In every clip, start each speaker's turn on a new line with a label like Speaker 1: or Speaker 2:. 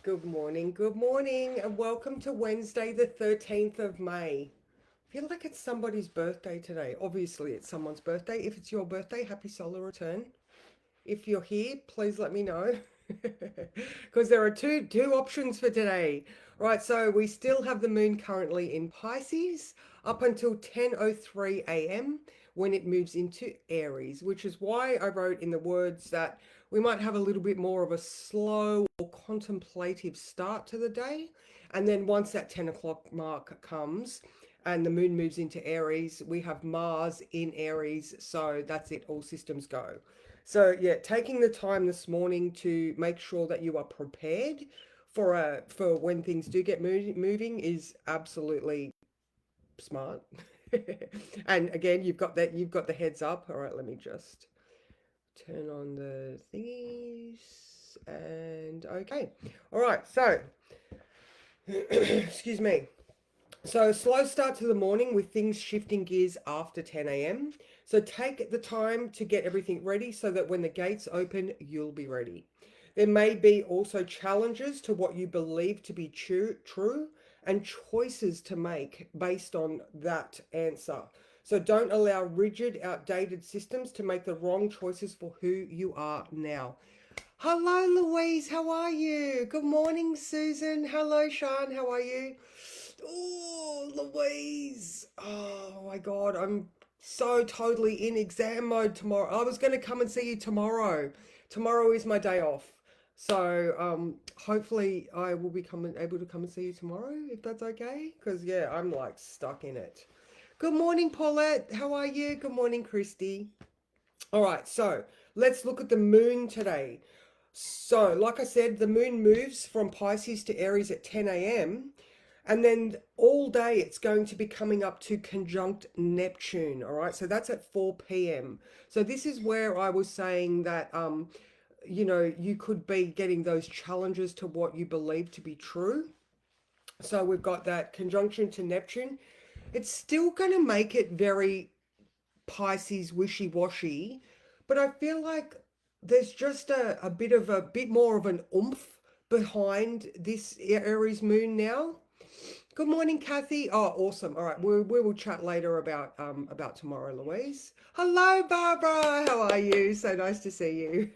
Speaker 1: Good morning, and welcome to Wednesday, the 13th of May. I feel like it's somebody's birthday today. Obviously, it's someone's birthday. If it's your birthday, happy solar return. If you're here, please let me know. Because there are two options for today. Right, so we still have the moon currently in Pisces up until 10:03 a.m. when it moves into Aries, which is why I wrote in the words that we might have a little bit more of a slow or contemplative start to the day. And then once that 10 o'clock mark comes and the moon moves into Aries, we have Mars in Aries. So that's it, all systems go. So yeah, taking the time this morning to make sure that you are prepared for when things do get moving is absolutely smart. And again, you've got the heads up. All right, let me just turn on the thingies and okay. All right, so excuse me. So slow start to the morning with things shifting gears after 10 a.m. So take the time to get everything ready so that when the gates open, you'll be ready. There may be also challenges to what you believe to be true and choices to make based on that answer. So don't allow rigid, outdated systems to make the wrong choices for who you are now. Hello, Louise. How are you? Good morning, Susan. Hello, Sean. How are you? Oh, Louise. Oh my God. I'm so totally in exam mode tomorrow. I was going to come and see you tomorrow. Tomorrow is my day off. So, hopefully I will be able to come and see you tomorrow if that's okay. Because, yeah, I'm like stuck in it. Good morning, Paulette. How are you? Good morning, Christy. All right, so let's look at the moon today. So, like I said, the moon moves from Pisces to Aries at 10 a.m. And then all day it's going to be coming up to conjunct Neptune. All right, so that's at 4 p.m. So, this is where I was saying that, you could be getting those challenges to what you believe to be true. So, we've got that conjunction to Neptune. It's still going to make it very Pisces wishy-washy, but I feel like there's just a bit more of an oomph behind this Aries moon now. Good morning, Kathy. Oh, awesome. All right, we will chat later about tomorrow, Louise. Hello, Barbara. How are you? So nice to see you.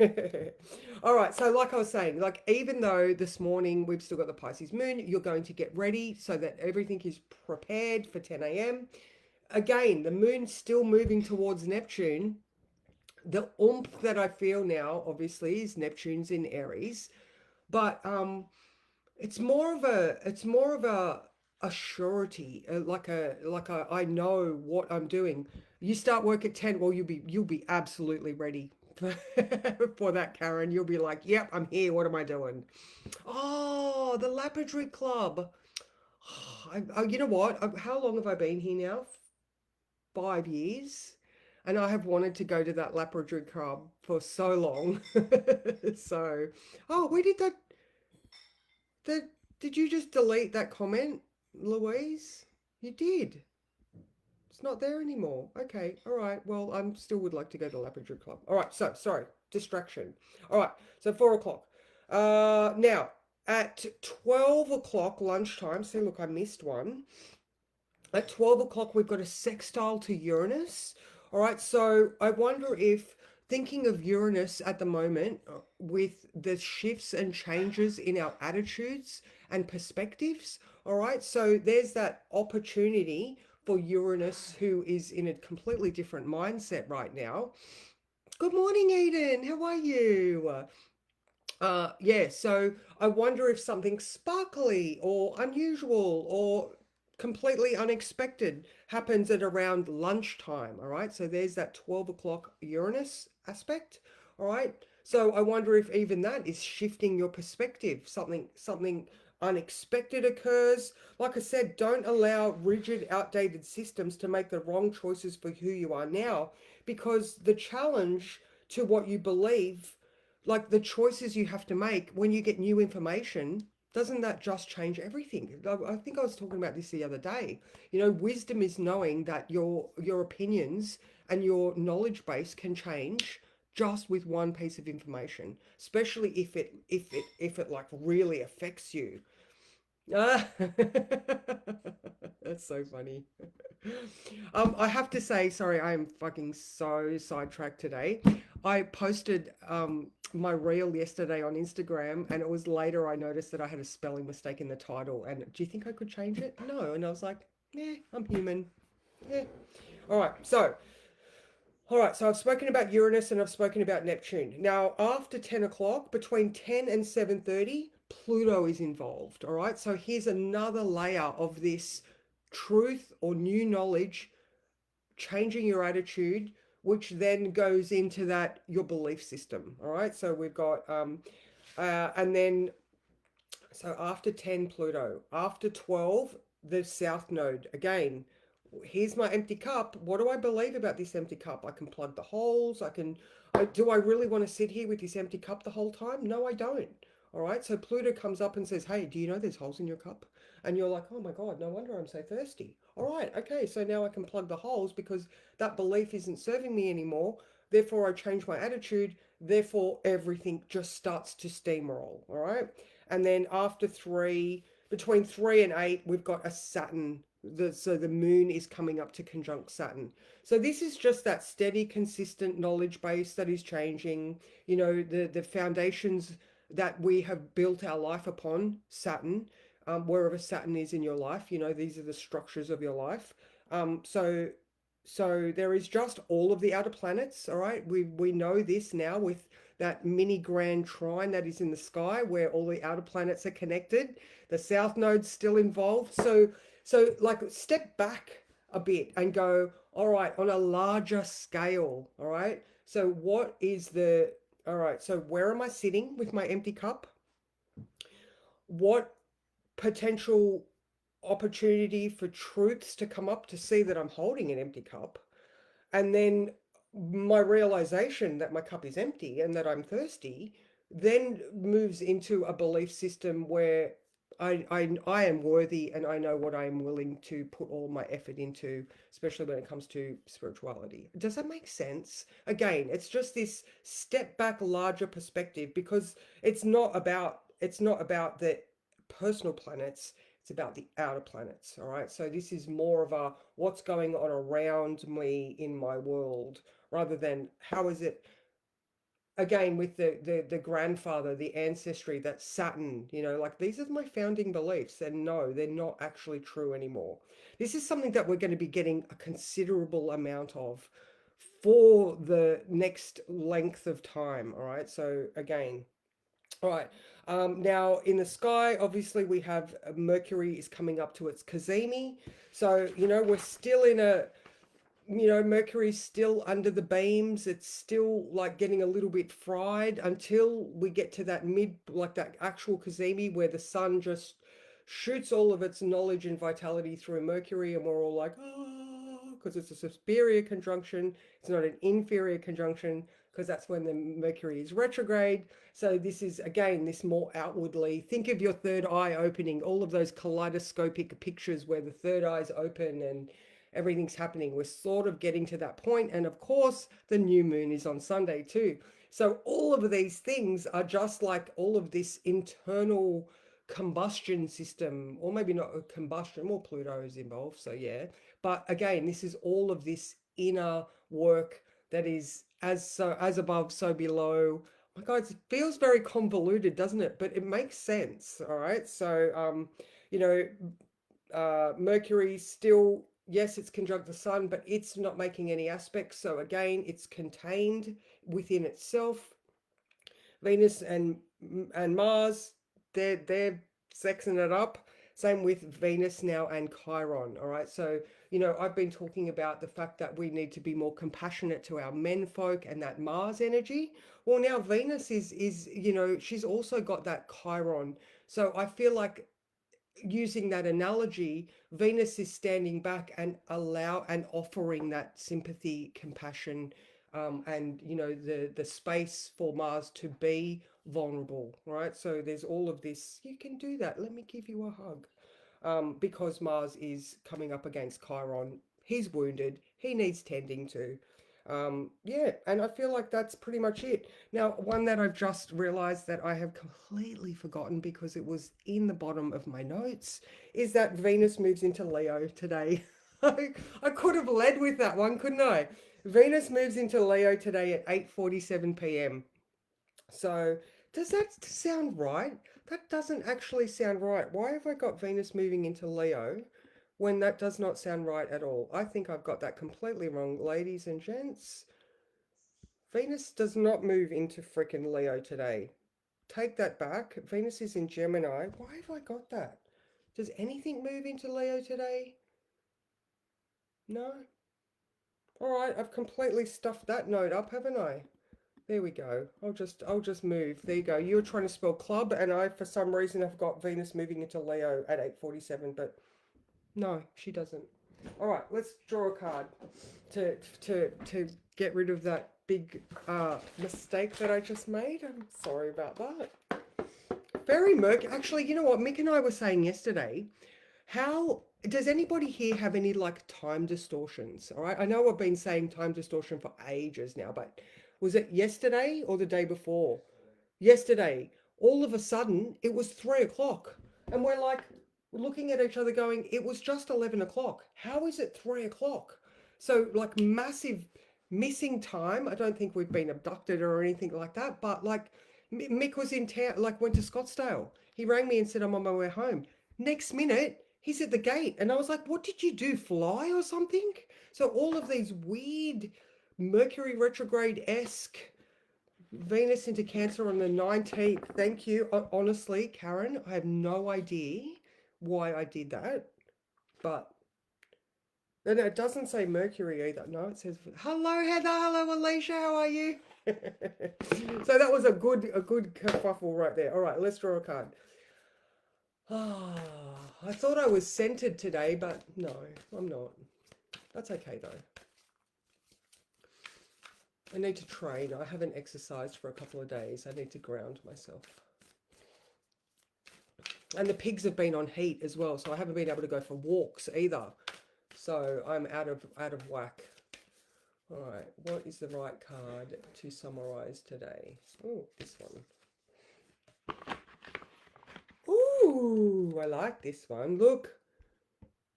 Speaker 1: All right, so like I was saying, like even though this morning we've still got the Pisces moon, you're going to get ready so that everything is prepared for 10 a.m. Again, the moon's still moving towards Neptune. The oomph that I feel now, obviously, is Neptune's in Aries, but it's more of a surety, like a I know what I'm doing. You start work at 10, well, you'll be absolutely ready for, for that, Karen. You'll be like, yep, I'm here. What am I doing? Oh, the Lapidary Club. You know what? How long have I been here now? 5 years, and I have wanted to go to that Lapidary Club for so long. So, oh, where did that did you just delete that comment, Louise? You did. It's not there anymore. Okay, all right. Well, I'm still would like to go to Lapidary Club. All right, so sorry, distraction. All right, so 4 o'clock. Now at 12 o'clock lunchtime. See, look, I missed one. At 12 o'clock, we've got a sextile to Uranus. All right, so I wonder if thinking of Uranus at the moment, with the shifts and changes in our attitudes and perspectives, all right, so there's that opportunity for Uranus, who is in a completely different mindset right now. Good morning, Eden. How are you? Yeah, so I wonder if something sparkly or unusual or completely unexpected happens at around lunchtime. All right, so there's that 12 o'clock Uranus aspect. All right, so I wonder if even that is shifting your perspective. Something unexpected occurs. Like I said, don't allow rigid, outdated systems to make the wrong choices for who you are now, because the challenge to what you believe, like the choices you have to make when you get new information, doesn't that just change everything? I think I was talking about this the other day. Wisdom is knowing that your opinions and your knowledge base can change just with one piece of information, especially if it like really affects you. Ah, that's so funny. I have to say, sorry, I am fucking so sidetracked today. I posted my reel yesterday on Instagram, and it was later I noticed that I had a spelling mistake in the title. And do you think I could change it? No. And I was like, yeah, I'm human. Yeah. All right, so I've spoken about Uranus and I've spoken about Neptune. Now, after 10 o'clock, between 10 and 7:30, Pluto is involved. All right, so here's another layer of this truth or new knowledge changing your attitude, which then goes into that your belief system. All right, so we've got and then so after 10, Pluto. After 12, the South Node. Again, here's my empty cup. What do I believe about this empty cup? I can plug the holes. Do I really want to sit here with this empty cup the whole time? No, I don't. All right. So Pluto comes up and says, hey, do you know there's holes in your cup? And you're like, oh my God, no wonder I'm so thirsty. All right. Okay. So now I can plug the holes because that belief isn't serving me anymore. Therefore, I change my attitude. Therefore, everything just starts to steamroll. All right. And then after three, between 3 and 8, we've got a Saturn. So the moon is coming up to conjunct Saturn. So this is just that steady, consistent knowledge base that is changing. The foundations that we have built our life upon, Saturn, wherever Saturn is in your life, these are the structures of your life. So there is just all of the outer planets, all right? We know this now with that mini grand trine that is in the sky where all the outer planets are connected. The south node's still involved. So like step back a bit and go, all right, on a larger scale, all right? So what is the all right, so where am I sitting with my empty cup? What potential opportunity for truths to come up to see that I'm holding an empty cup? And then my realization that my cup is empty and that I'm thirsty then moves into a belief system where I am worthy and I know what I am willing to put all my effort into, especially when it comes to spirituality. Does that make sense? Again, it's just this step back, larger perspective because it's not about the personal planets, it's about the outer planets. All right, so this is more of a what's going on around me in my world rather than how is it, again, with the grandfather, the ancestry, that Saturn, like these are my founding beliefs, and no, they're not actually true anymore. This is something that we're going to be getting a considerable amount of for the next length of time. All right, so again, all right. Now in the sky, obviously we have Mercury is coming up to its cazimi. So, we're still in a, Mercury's still under the beams. It's still like getting a little bit fried until we get to that like that actual cazimi where the sun just shoots all of its knowledge and vitality through Mercury, and we're all like, oh, because it's a superior conjunction. It's not an inferior conjunction because that's when the Mercury is retrograde. So this is again this more outwardly. Think of your third eye opening, all of those kaleidoscopic pictures where the third eye is open and everything's happening. We're sort of getting to that point. And of course, the new moon is on Sunday too. So all of these things are just like all of this internal combustion system, or maybe not a combustion, more Pluto is involved. So yeah. But again, this is all of this inner work that is as above, so below. Oh my God, it feels very convoluted, doesn't it? But it makes sense. All right. So you know, Mercury still, yes, it's conjunct the sun, but it's not making any aspects. So again, it's contained within itself. Venus and Mars, they're sexing it up. Same with Venus now and Chiron. All right. So, I've been talking about the fact that we need to be more compassionate to our men folk and that Mars energy. Well, now Venus is, she's also got that Chiron. So I feel like using that analogy, Venus is standing back and offering that sympathy, compassion, and the space for Mars to be vulnerable, right? So there's all of this. You can do that. Let me give you a hug, because Mars is coming up against Chiron. He's wounded. He needs tending to. Yeah, and I feel like that's pretty much it. Now, one that I've just realized that I have completely forgotten because it was in the bottom of my notes is that Venus moves into Leo today. I could have led with that one, couldn't I? Venus moves into Leo today at 8:47 p.m. So, does that sound right? That doesn't actually sound right. Why have I got Venus moving into Leo when that does not sound right at all? I think I've got that completely wrong, ladies and gents. Venus does not move into frickin' Leo today. Take that back. Venus is in Gemini. Why have I got that? Does anything move into Leo today? No? Alright, I've completely stuffed that note up, haven't I? There we go. I'll just move. There you go. You were trying to spell club, and I for some reason have got Venus moving into Leo at 8:47, but no, she doesn't. All right, let's draw a card to get rid of that big mistake that I just made. I'm sorry about that. Very murky. Actually, you know what? Mick and I were saying yesterday. How does anybody here have any like time distortions? All right, I know I've been saying time distortion for ages now, but was it yesterday or the day before? Yesterday, all of a sudden, it was 3 o'clock, and we're like looking at each other, going, "It was just 11 o'clock. How is it 3 o'clock?" So, like, massive missing time. I don't think we've been abducted or anything like that, but like, Mick was in town, like, went to Scottsdale. He rang me and said, "I'm on my way home." Next minute, he's at the gate, and I was like, "What did you do? Fly or something?" So, all of these weird Mercury retrograde esque Venus into Cancer on the 19th. Thank you. Honestly, Karen, I have no idea why I did that, but no, no, it doesn't say Mercury either. No, it says hello, Heather. Hello, Alicia. How are you? So that was a good kerfuffle right there. All right, let's draw a card. Ah, I thought I was centered today, but no, I'm not. That's okay though. I need to train. I haven't exercised for a couple of days. I need to ground myself. And the pigs have been on heat as well, so I haven't been able to go for walks either. So I'm out of whack. All right, what is the right card to summarize today? Oh, this one. Ooh, I like this one. Look,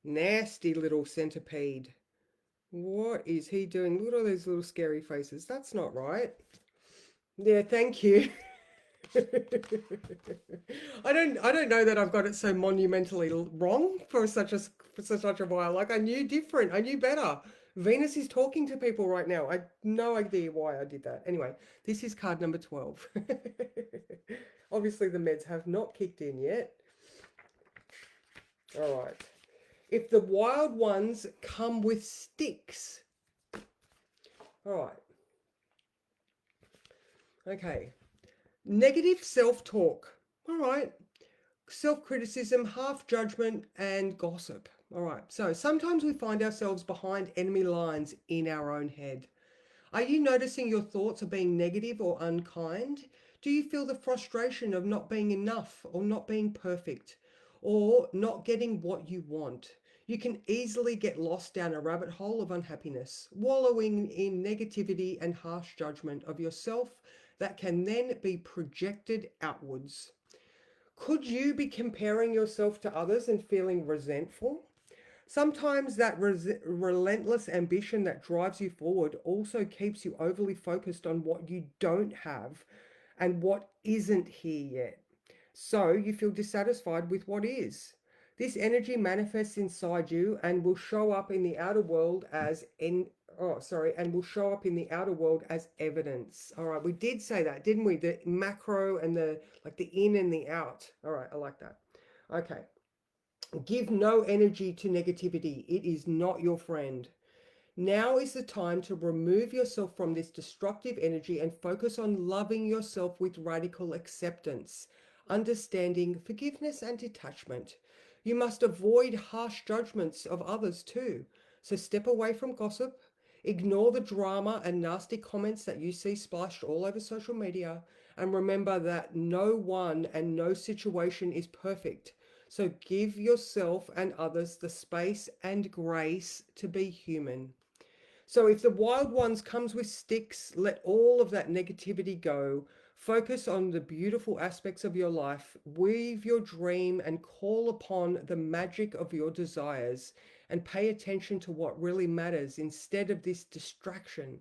Speaker 1: nasty little centipede. What is he doing? Look at all those little scary faces. That's not right. Yeah, thank you. I don't know that I've got it so monumentally wrong for such a while. Like I knew different. I knew better. Venus is talking to people right now. I no idea why I did that. Anyway, this is card number 12. Obviously the meds have not kicked in yet. All right. If the wild ones come with sticks. All right. Okay. Negative self-talk. All right. Self-criticism, half judgment, and gossip. All right. So sometimes we find ourselves behind enemy lines in our own head. Are you noticing your thoughts are being negative or unkind? Do you feel the frustration of not being enough or not being perfect or not getting what you want? You can easily get lost down a rabbit hole of unhappiness, wallowing in negativity and harsh judgment of yourself that can then be projected outwards. Could you be comparing yourself to others and feeling resentful? Sometimes that relentless ambition that drives you forward also keeps you overly focused on what you don't have and what isn't here yet. So you feel dissatisfied with what is. This energy manifests inside you and will show up in the outer world as and will show up in the outer world as evidence. All right, we did say that, didn't we? The macro and the like, the in and the out. All right, I like that. Okay. Give no energy to negativity. It is not your friend. Now is the time to remove yourself from this destructive energy and focus on loving yourself with radical acceptance, understanding, forgiveness, and detachment. You must avoid harsh judgments of others too. So step away from gossip, ignore the drama and nasty comments that you see splashed all over social media, and remember that no one and no situation is perfect. So give yourself and others the space and grace to be human. So if the wild ones comes with sticks, let all of that negativity go. Focus on the beautiful aspects of your life. Weave your dream and call upon the magic of your desires and pay attention to what really matters instead of this distraction.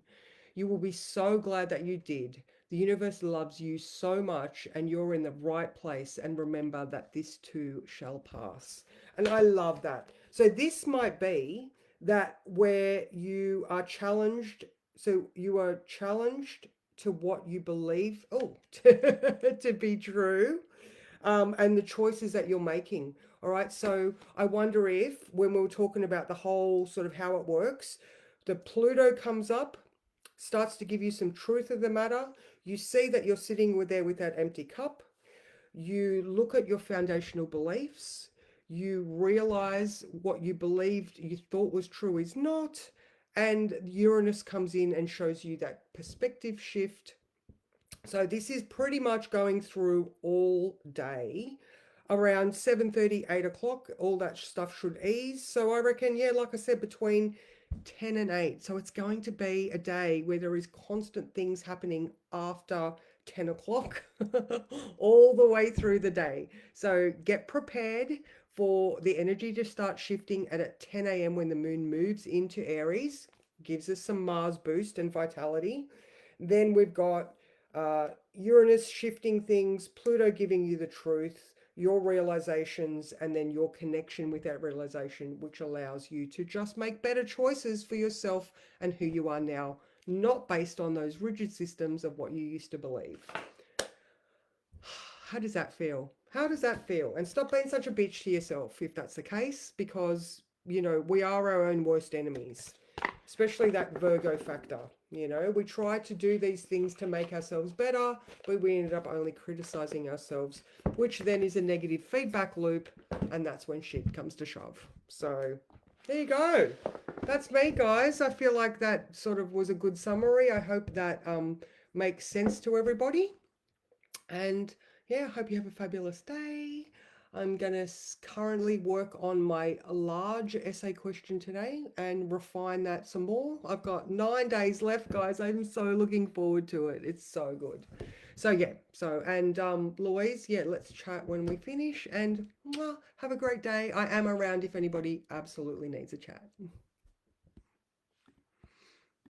Speaker 1: You will be so glad that you did. The universe loves you so much and you're in the right place. And remember that this too shall pass. And I love that. So this might be that where you are challenged. So you are challenged to what you believe, to be true, and the choices that you're making. All right. So I wonder if when we were talking about the whole sort of how it works, the Pluto comes up, starts to give you some truth of the matter. You see that you're sitting with there with that empty cup. You look at your foundational beliefs. You realize what you believed you thought was true is not. And Uranus comes in and shows you that perspective shift. So this is pretty much going through all day. Around 7:30, 8 o'clock, all that stuff should ease. So I reckon, yeah, like I said, between 10 and 8. So it's going to be a day where there is constant things happening after 10 o'clock all the way through the day. So get prepared for the energy to start shifting at 10 a.m. when the moon moves into Aries, gives us some Mars boost and vitality. Then we've got Uranus shifting things, Pluto giving you the truth, your realizations, and then your connection with that realization, which allows you to just make better choices for yourself and who you are now, not based on those rigid systems of what you used to believe. How does that feel? How does that feel? And stop being such a bitch to yourself if that's the case, because, we are our own worst enemies, especially that Virgo factor. We try to do these things to make ourselves better, but we ended up only criticizing ourselves, which then is a negative feedback loop, and that's when shit comes to shove. So there you go. That's me, guys. I feel like that sort of was a good summary. I hope that makes sense to everybody. And yeah, I hope you have a fabulous day. I'm going to currently work on my large essay question today and refine that some more. I've got 9 days left, guys. I'm so looking forward to it. It's so good. So yeah, and Louise, yeah, let's chat when we finish and have a great day. I am around if anybody absolutely needs a chat.